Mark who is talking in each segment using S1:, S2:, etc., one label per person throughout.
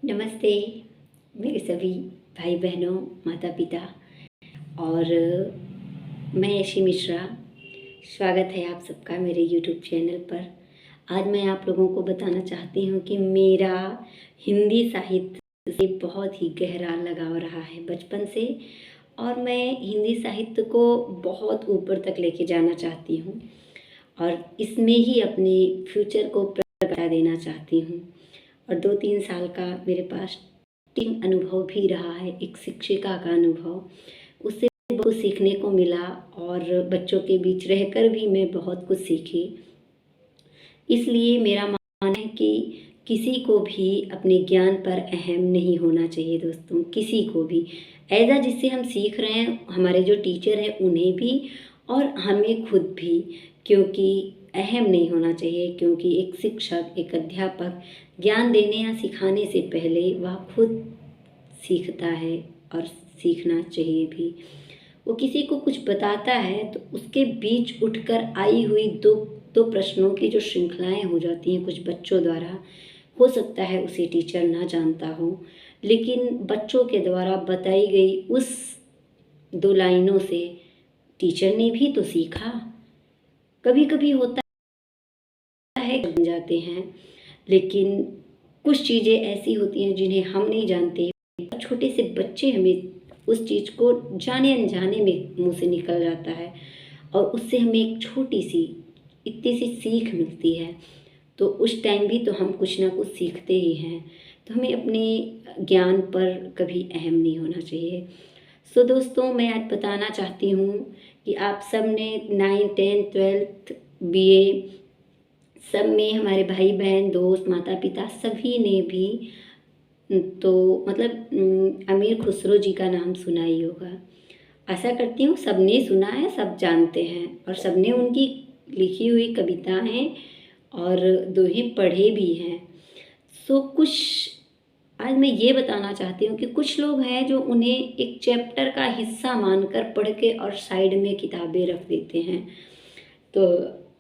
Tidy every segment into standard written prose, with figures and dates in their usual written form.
S1: नमस्ते मेरे सभी भाई बहनों, माता पिता और मैं यशी मिश्रा। स्वागत है आप सबका मेरे यूट्यूब चैनल पर। आज मैं आप लोगों को बताना चाहती हूँ कि मेरा हिंदी साहित्य से बहुत ही गहरा लगाव रहा है बचपन से, और मैं हिंदी साहित्य को बहुत ऊपर तक लेके जाना चाहती हूँ और इसमें ही अपने फ्यूचर को प्रकटा देना चाहती हूँ। और 2-3 साल का मेरे पास टीचिंग अनुभव भी रहा है, एक शिक्षिका का अनुभव। उससे बहुत सीखने को मिला और बच्चों के बीच रहकर भी मैं बहुत कुछ सीखी। इसलिए मेरा मानना है कि किसी को भी अपने ज्ञान पर अहम नहीं होना चाहिए दोस्तों, किसी को भी। ऐसा जिससे हम सीख रहे हैं, हमारे जो टीचर हैं उन्हें भी और हमें खुद भी, क्योंकि अहम नहीं होना चाहिए। क्योंकि एक शिक्षक, एक अध्यापक ज्ञान देने या सिखाने से पहले वह खुद सीखता है और सीखना चाहिए भी। वो किसी को कुछ बताता है तो उसके बीच उठकर आई हुई दो दो प्रश्नों की जो श्रृंखलाएं हो जाती हैं कुछ बच्चों द्वारा, हो सकता है उसे टीचर ना जानता हो, लेकिन बच्चों के द्वारा बताई गई उस 2 लाइनों से टीचर ने भी तो सीखा। कभी कभी होता है बन जाते हैं, लेकिन कुछ चीज़ें ऐसी होती हैं जिन्हें हम नहीं जानते। छोटे से बच्चे हमें उस चीज़ को जाने अनजाने में मुंह से निकल जाता है और उससे हमें एक छोटी सी इतनी सी सीख मिलती है। तो उस टाइम भी तो हम कुछ ना कुछ सीखते ही हैं। तो हमें अपने ज्ञान पर कभी अहम नहीं होना चाहिए। सो दोस्तों, मैं आज बताना चाहती हूँ कि आप सब ने 9, 10, 12 BA सब में, हमारे भाई बहन, दोस्त, माता पिता सभी ने भी तो मतलब अमीर खुसरो जी का नाम सुना ही होगा। आशा करती हूँ सबने सुना है, सब जानते हैं और सबने उनकी लिखी हुई कविताएं और दोहे पढ़े भी हैं। सो कुछ आज मैं ये बताना चाहती हूँ कि कुछ लोग हैं जो उन्हें एक चैप्टर का हिस्सा मानकर पढ़ के और साइड में किताबें रख देते हैं। तो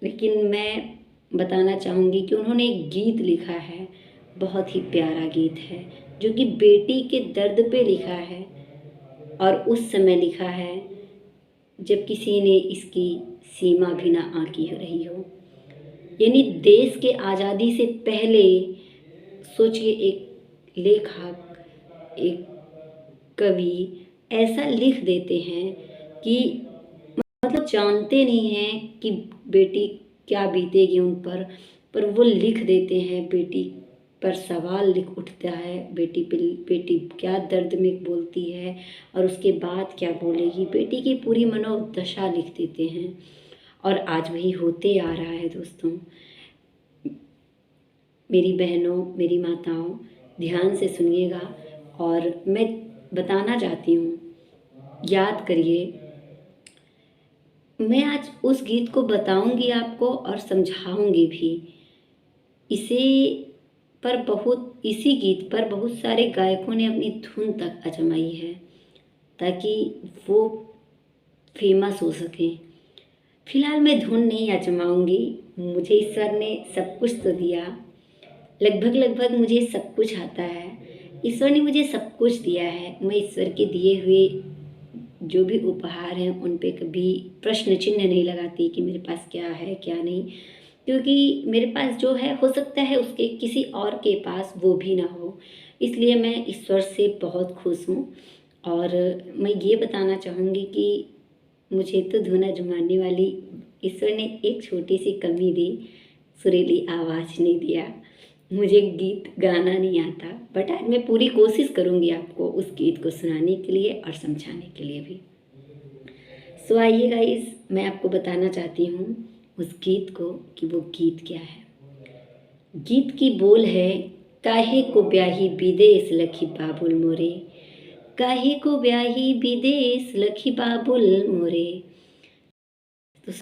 S1: लेकिन मैं बताना चाहूँगी कि उन्होंने एक गीत लिखा है, बहुत ही प्यारा गीत है, जो कि बेटी के दर्द पे लिखा है और उस समय लिखा है जब किसी ने इसकी सीमा भी ना आंकी हो रही हो। यानी देश के आज़ादी से पहले सोचिए, एक लेखक, एक कवि ऐसा लिख देते हैं कि मतलब जानते नहीं हैं कि बेटी क्या बीतेगी उन पर वो लिख देते हैं। बेटी पर सवाल लिख उठता है, बेटी क्या दर्द में बोलती है और उसके बाद क्या बोलेगी, बेटी की पूरी मनोदशा लिख देते हैं। और आज वही होते आ रहा है दोस्तों। मेरी बहनों, मेरी माताओं, ध्यान से सुनिएगा और मैं बताना चाहती हूँ, याद करिए। मैं आज उस गीत को बताऊंगी आपको और समझाऊंगी भी। इसी गीत पर बहुत सारे गायकों ने अपनी धुन तक आजमाई है ताकि वो फेमस हो सकें। फिलहाल मैं धुन नहीं आजमाऊंगी, मुझे ईश्वर ने सब कुछ तो दिया, लगभग मुझे सब कुछ आता है। ईश्वर ने मुझे सब कुछ दिया है। मैं ईश्वर के दिए हुए जो भी उपहार हैं उन पे कभी प्रश्न चिन्ह नहीं लगाती कि मेरे पास क्या है क्या नहीं, क्योंकि मेरे पास जो है हो सकता है उसके किसी और के पास वो भी ना हो। इसलिए मैं ईश्वर से बहुत खुश हूँ। और मैं ये बताना चाहूँगी कि मुझे तो धुन आजमाने वाली ईश्वर ने एक छोटी सी कमी दी, सुरीली आवाज़ नहीं दिया। मुझे गीत गाना नहीं आता, बट आज मैं पूरी कोशिश करूँगी आपको उस गीत को सुनाने के लिए और समझाने के लिए भी। सो आइए गाइस, मैं आपको बताना चाहती हूँ उस गीत को कि वो गीत क्या है। गीत की बोल है, काहे को ब्याही विदेश लखी बाबुल मोरे, काहे को ब्याही विदेश लखी बाबुल मोरे। तो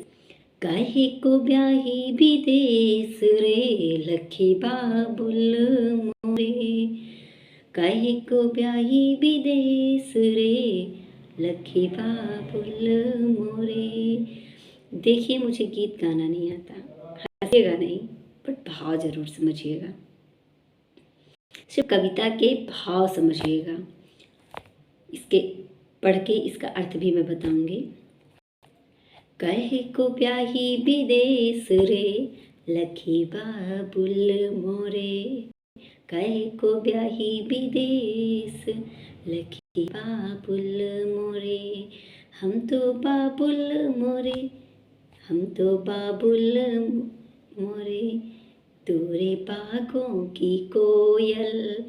S1: काहे को ब्याही विदेश रे लखी बाबुल मोरे, काहे को ब्याही विदेश रे लखी बाबुल मोरे। देखिए, मुझे गीत गाना नहीं आता, हंसिएगा नहीं बट भाव जरूर समझिएगा। सिर्फ कविता के भाव समझिएगा, इसके पढ़ के इसका अर्थ भी मैं बताऊंगी। कहे को ब्याही विदेश रे लखी बाबुल मोरे, कहे को ब्याही विदेश लखी बाबुल मोरे, हम तो बाबुल मोरे, हम तो बाबुल मोरे, तोरे बागों की कोयल,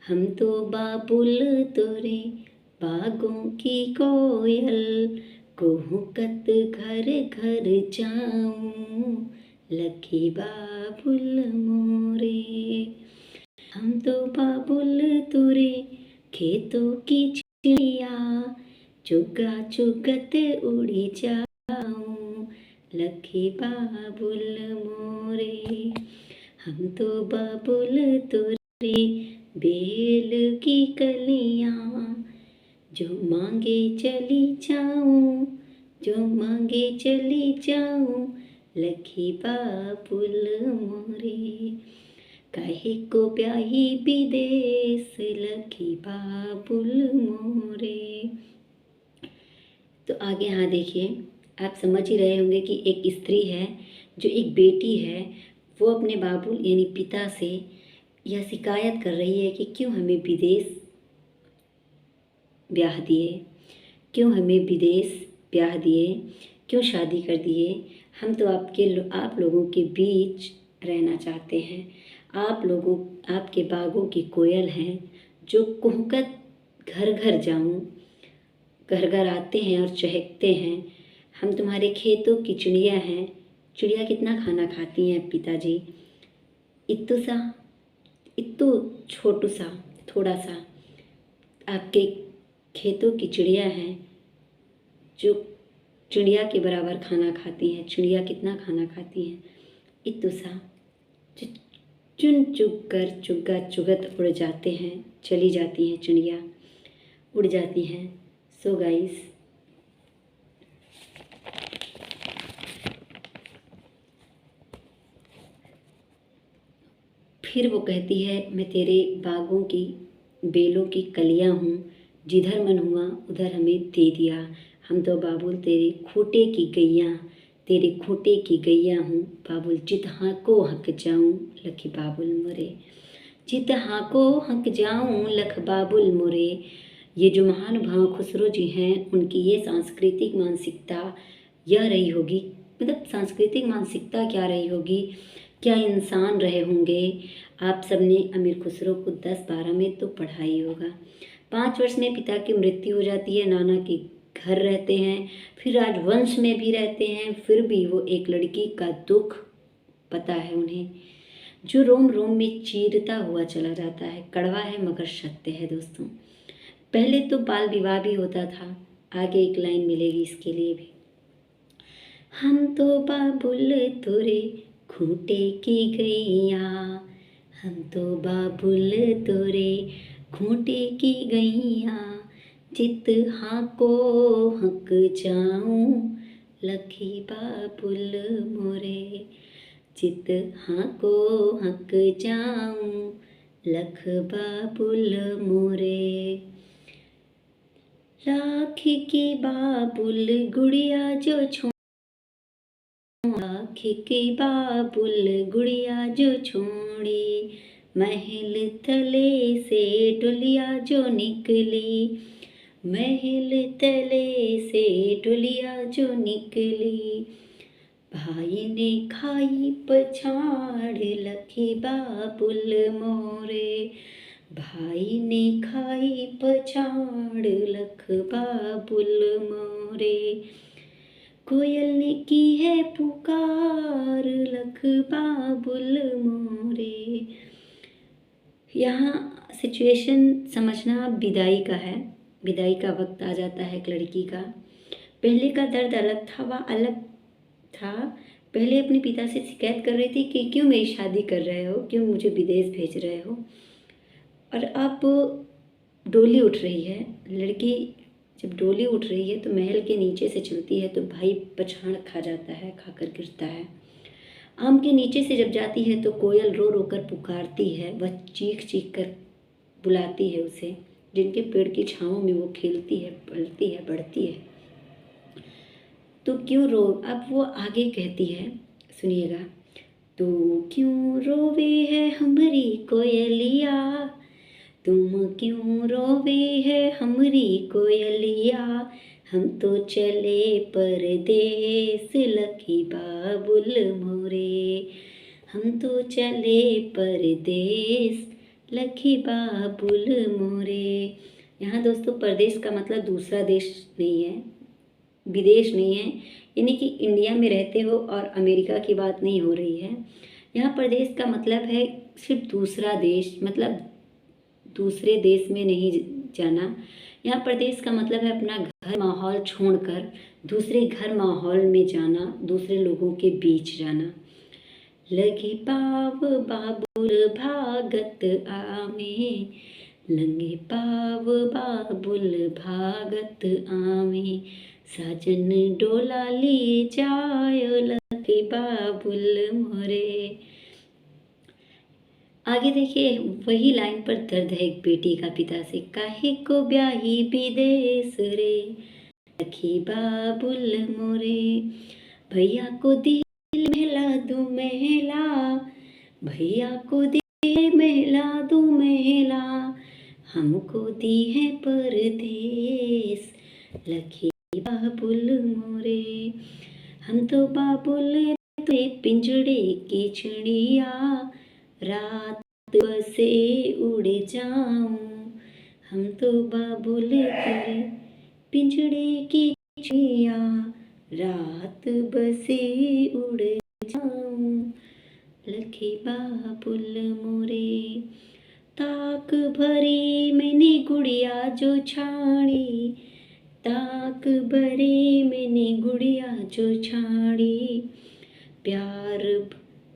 S1: हम तो बाबुल तोरे बागों की कोयल, कुहुकत घर घर जाऊं लखी बाबुल मोरे, हम तो बाबुल तोरे खेतों की चिड़िया, चुगा चुगत उड़ी जाऊं लखी बाबुल मोरे, हम तो बाबुल तोरे बेल की कलियां, जो मांगे चली जाऊं, जो मांगे चली जाऊं लखी बाबुल मोरे, कहे को ब्याही विदेश लखी बाबुल मोरे। तो आगे यहाँ देखिए, आप समझ ही रहे होंगे कि एक स्त्री है जो एक बेटी है, वो अपने बाबुल यानी पिता से यह शिकायत कर रही है कि क्यों हमें विदेश ब्याह दिए, क्यों हमें विदेश ब्याह दिए, क्यों शादी कर दिए, हम तो आप लोगों के बीच रहना चाहते हैं, आप लोगों आपके बागों की कोयल हैं जो कुहकत घर घर जाऊं, घर घर आते हैं और चहकते हैं, हम तुम्हारे खेतों की चिड़िया हैं, चिड़िया कितना खाना खाती हैं पिताजी, इत्तू सा, इत्तू छोटू सा, थोड़ा सा आपके खेतों की चिड़िया हैं जो चिड़िया के बराबर खाना खाती हैं, चिड़िया कितना खाना खाती हैं, इत्तू सा, चुन चुग कर चुग्गा चुगत उड़ जाते हैं, चली जाती हैं चिड़िया, उड़ जाती हैं। सो गाइस, फिर वो कहती है मैं तेरे बागों की बेलों की कलियां हूँ, जिधर मन हुआ उधर हमें दे दिया, हम तो बाबुल तेरे खूटे की गैया, तेरे खूटे की गैया हूँ, बाबुल जित हाँको हक जाऊँ लखी बाबुल मोरे, जित हाँको हक जाऊँ लख बाबुल मोरे। ये जो महानुभाव खुसरो जी हैं, उनकी ये सांस्कृतिक मानसिकता यह रही होगी, मतलब सांस्कृतिक मानसिकता क्या रही होगी, क्या इंसान रहे होंगे। आप सबने अमीर खुसरो को 10-12 में तो पढ़ा ही होगा। 5 वर्ष में पिता की मृत्यु हो जाती है, नाना के घर रहते हैं, फिर राजवंश में भी रहते हैं, फिर भी वो एक लड़की का दुख पता है उन्हें, जो रोम रोम में चीरता हुआ चला जाता है। कड़वा है मगर सत्य है दोस्तों। पहले तो बाल विवाह भी होता था, आगे एक लाइन मिलेगी इसके लिए भी। हम तो बाबुल तोरे खूंटे की गैया, हम तो बाबुल तोरे खूंटे की गैया, जित हाँको हक जाऊं लखी बाबुल मोरे, जित हाँको हक जाऊं लख बाबुल मोरे। लाख की बाबुल गुड़िया जो लाख की बाबुल गुड़िया जो छोड़ी, महल तले से डुलिया जो निकली, महल तले से डुलिया जो निकली, भाई ने खाई पछाड़ लखी बाबुल मोरे, भाई ने खाई पछाड़ लख बाबुल मोरे, कोयल ने की है पुकार लख बाबुल मोरे। यहाँ सिचुएशन समझना विदाई का है, विदाई का वक्त आ जाता है एक लड़की का। पहले का दर्द अलग था, वह अलग था। पहले अपने पिता से शिकायत कर रही थी कि क्यों मेरी शादी कर रहे हो, क्यों मुझे विदेश भेज रहे हो, और अब डोली उठ रही है लड़की। जब डोली उठ रही है तो महल के नीचे से चलती है तो भाई पछाड़ खा जाता है, खाकर गिरता है। आम के नीचे से जब जाती है तो कोयल रो रो कर पुकारती है, वह चीख चीख कर बुलाती है उसे, जिनके पेड़ की छाँव में वो खेलती है, पलती है, बढ़ती है। तो क्यों रो, अब वो आगे कहती है, सुनिएगा। तू क्यों रोवे है हमरी कोयलिया, तुम क्यों रोवे है हमरी कोयलिया, हम तो चले परदेस लखी बाबुल मोरे, हम तो चले परदेस लखी बाबुल मोरे। यहाँ दोस्तों परदेश का मतलब दूसरा देश नहीं है, विदेश नहीं है, यानी कि इंडिया में रहते हो और अमेरिका की बात नहीं हो रही है। यहाँ प्रदेश का मतलब है सिर्फ दूसरा देश, मतलब दूसरे देश में नहीं जाना। यहाँ प्रदेश का मतलब है अपना घर माहौल छोड़कर दूसरे घर माहौल में जाना, दूसरे लोगों के बीच जाना। लगी पाव बाबुल भागत आमे, लंगे पाव बाबुल भागत आमे, साजन डोला ले जायो लखी बाबुल मोरे। आगे देखिए वही लाइन पर दर्द है एक बेटी का पिता से, काहे को ब्याही विदेश रे लखी बाबुल मोरे, भैया को दिल महला दू महला, भैया को दिल महला दू महला, हमको दी है परदेश लखी बाबुल मोरे, हम तो बाबुल ते पिंजड़े की चिड़िया, रात बसे उड़ जाऊं, हम तो बाबुल तेरे पिंजड़े की चिड़िया, रात बसे उड़ जाऊं लखी बाबुल मोरे। ताक भरी मैंने गुड़िया जो छाड़ी, ताक भरी मैंने गुड़िया जो छाड़ी, प्यार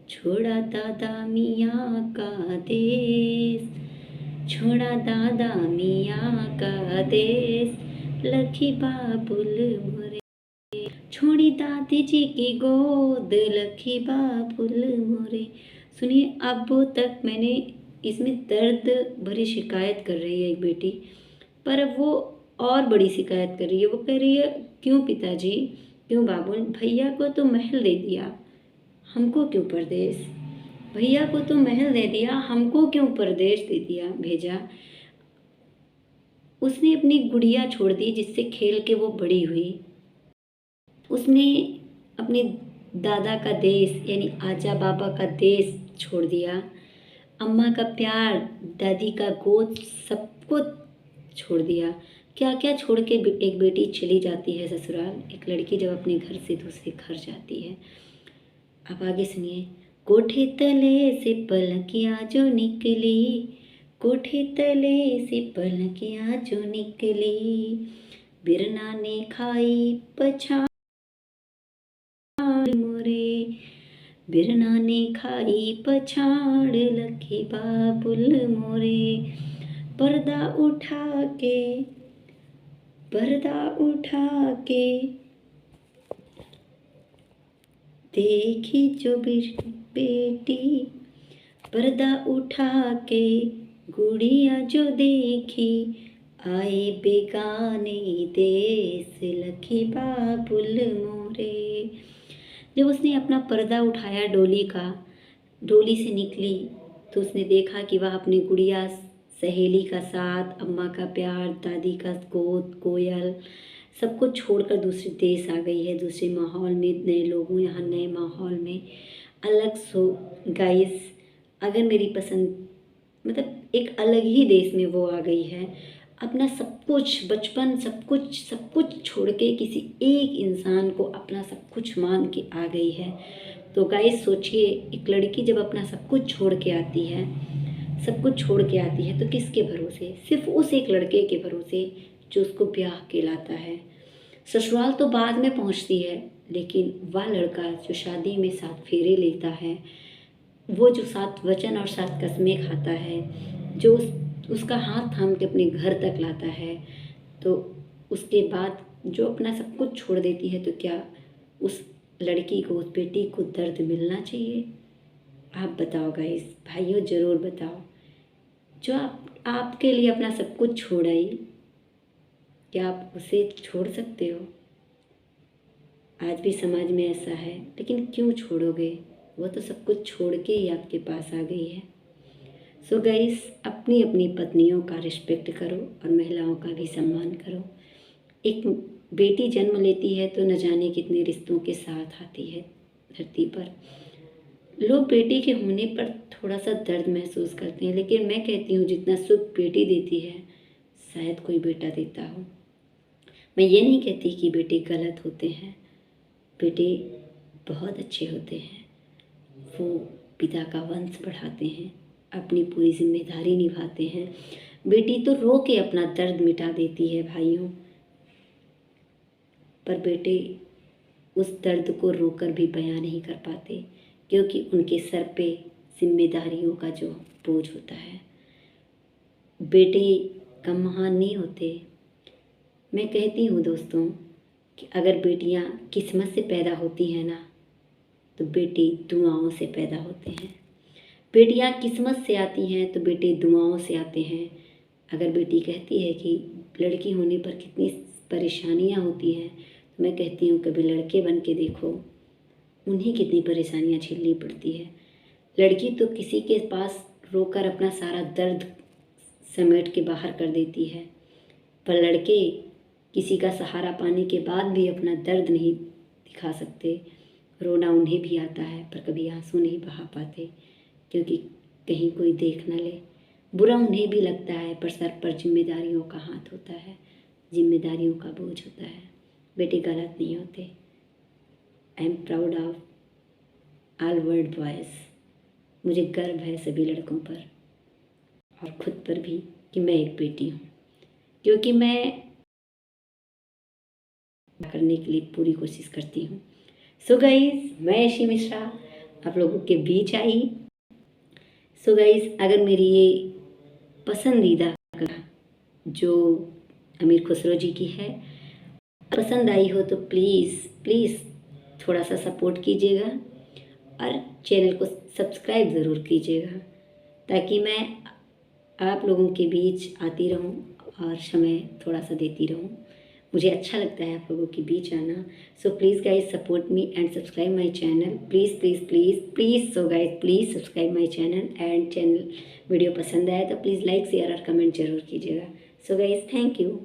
S1: छोड़ा दादा मियाँ का देश, छोड़ा दादा मियाँ का देश लखी बाबुल मोरे, छोड़ी दादी जी की गोद लखी बाबुल मोरे। सुनिए अब तक मैंने इसमें दर्द भरी शिकायत कर रही है एक बेटी, पर अब वो और बड़ी शिकायत कर रही है। वो कह रही है क्यों पिताजी, क्यों बाबुल, भैया को तो महल दे दिया, हमको क्यों परदेश, भैया को तो महल दे दिया, हमको क्यों परदेश दे दिया भेजा। उसने अपनी गुड़िया छोड़ दी जिससे खेल के वो बड़ी हुई, उसने अपने दादा का देश यानी आजा बाबा का देश छोड़ दिया, अम्मा का प्यार, दादी का गोद, सबको छोड़ दिया। क्या क्या छोड़ के एक बेटी चली जाती है ससुराल, एक लड़की जब अपने घर से दूसरे घर जाती है। अब आगे सुनिए। कोठे तले से पलकियाँ जो निकली, कोठे तले से पलकियाँ जो निकली, बिरना ने खाई पछाड़ मोरे, बिरना ने खाई पछाड़ लखी बाबुल मोरे, पर्दा उठा के देखी जो बेटी, पर्दा उठा के गुड़िया जो देखी, आए बेगाने देश लखी बाबुल मोरे। जब उसने अपना पर्दा उठाया डोली का, डोली से निकली तो उसने देखा कि वह अपनी गुड़िया, सहेली का साथ, अम्मा का प्यार, दादी का गोद, कोयल, सबको छोड़कर दूसरे देश आ गई है, दूसरे माहौल में, नए लोगों, यहाँ नए माहौल में अलग। सो गाइस, अगर मेरी पसंद मतलब एक अलग ही देश में वो आ गई है, अपना सब कुछ, बचपन, सब कुछ छोड़ के किसी एक इंसान को अपना सब कुछ मान के आ गई है। तो गाइस सोचिए, एक लड़की जब अपना सब कुछ छोड़ के आती है, सब कुछ छोड़ के आती है तो किसके भरोसे, सिर्फ उस एक लड़के के भरोसे जो उसको ब्याह के लाता है। ससुराल तो बाद में पहुंचती है, लेकिन वह लड़का जो शादी में 7 फेरे लेता है, वो जो 7 वचन और 7 कस्में खाता है, जो उसका हाथ थाम के अपने घर तक लाता है, तो उसके बाद जो अपना सब कुछ छोड़ देती है, तो क्या उस लड़की को, उस बेटी को दर्द मिलना चाहिए? आप बताओ गाइस, भाइयों ज़रूर बताओ। जो आपके लिए अपना सब कुछ छोड़ आई, क्या आप उसे छोड़ सकते हो? आज भी समाज में ऐसा है, लेकिन क्यों छोड़ोगे? वो तो सब कुछ छोड़ के ही आपके पास आ गई है। सो गाइस, अपनी अपनी पत्नियों का रिस्पेक्ट करो और महिलाओं का भी सम्मान करो। एक बेटी जन्म लेती है तो न जाने कितने रिश्तों के साथ आती है धरती पर। लोग बेटी के होने पर थोड़ा सा दर्द महसूस करते हैं, लेकिन मैं कहती हूँ जितना सुख बेटी देती है शायद कोई बेटा देता हो। मैं ये नहीं कहती कि बेटे गलत होते हैं, बेटे बहुत अच्छे होते हैं। वो पिता का वंश बढ़ाते हैं, अपनी पूरी जिम्मेदारी निभाते हैं। बेटी तो रो के अपना दर्द मिटा देती है भाइयों, पर बेटे उस दर्द को रोकर भी बयां नहीं कर पाते, क्योंकि उनके सर पे जिम्मेदारियों का जो बोझ होता है। बेटे कम महान नहीं होते। मैं कहती हूँ दोस्तों कि अगर बेटियाँ किस्मत से पैदा होती हैं ना, तो बेटे दुआओं से पैदा होते हैं। बेटियाँ किस्मत से आती हैं तो बेटे दुआओं से आते हैं। अगर बेटी कहती है कि लड़की होने पर कितनी परेशानियाँ होती हैं, तो मैं कहती हूँ कभी लड़के बन के देखो, उन्हें कितनी परेशानियाँ झेलनी पड़ती है। लड़की तो किसी के पास रोकर अपना सारा दर्द समेट के बाहर कर देती है, पर लड़के किसी का सहारा पाने के बाद भी अपना दर्द नहीं दिखा सकते। रोना उन्हें भी आता है, पर कभी आंसू नहीं बहा पाते, क्योंकि कहीं कोई देख न ले। बुरा उन्हें भी लगता है, पर सर पर जिम्मेदारियों का हाथ होता है, जिम्मेदारियों का बोझ होता है। बेटे गलत नहीं होते। I am proud of all world boys. मुझे गर्व है सभी लड़कों पर और खुद पर भी कि मैं एक बेटी हूँ, क्योंकि मैं करने के लिए पूरी कोशिश करती हूँ। सो गाइस, मैं यशी मिश्रा आप लोगों के बीच आई। सो गाइस, अगर मेरी ये पसंदीदा जो अमीर खुसरो जी की है पसंद आई हो, तो प्लीज़ थोड़ा सा सपोर्ट कीजिएगा और चैनल को सब्सक्राइब ज़रूर कीजिएगा, ताकि मैं आप लोगों के बीच आती रहूं और समय थोड़ा सा देती रहूं। मुझे अच्छा लगता है आप लोगों के बीच आना। So please guys support me and subscribe my channel. Please so guys please subscribe my channel, and channel video पसंद आए तो प्लीज़ लाइक शेयर और कमेंट जरूर कीजिएगा। So guys thank you.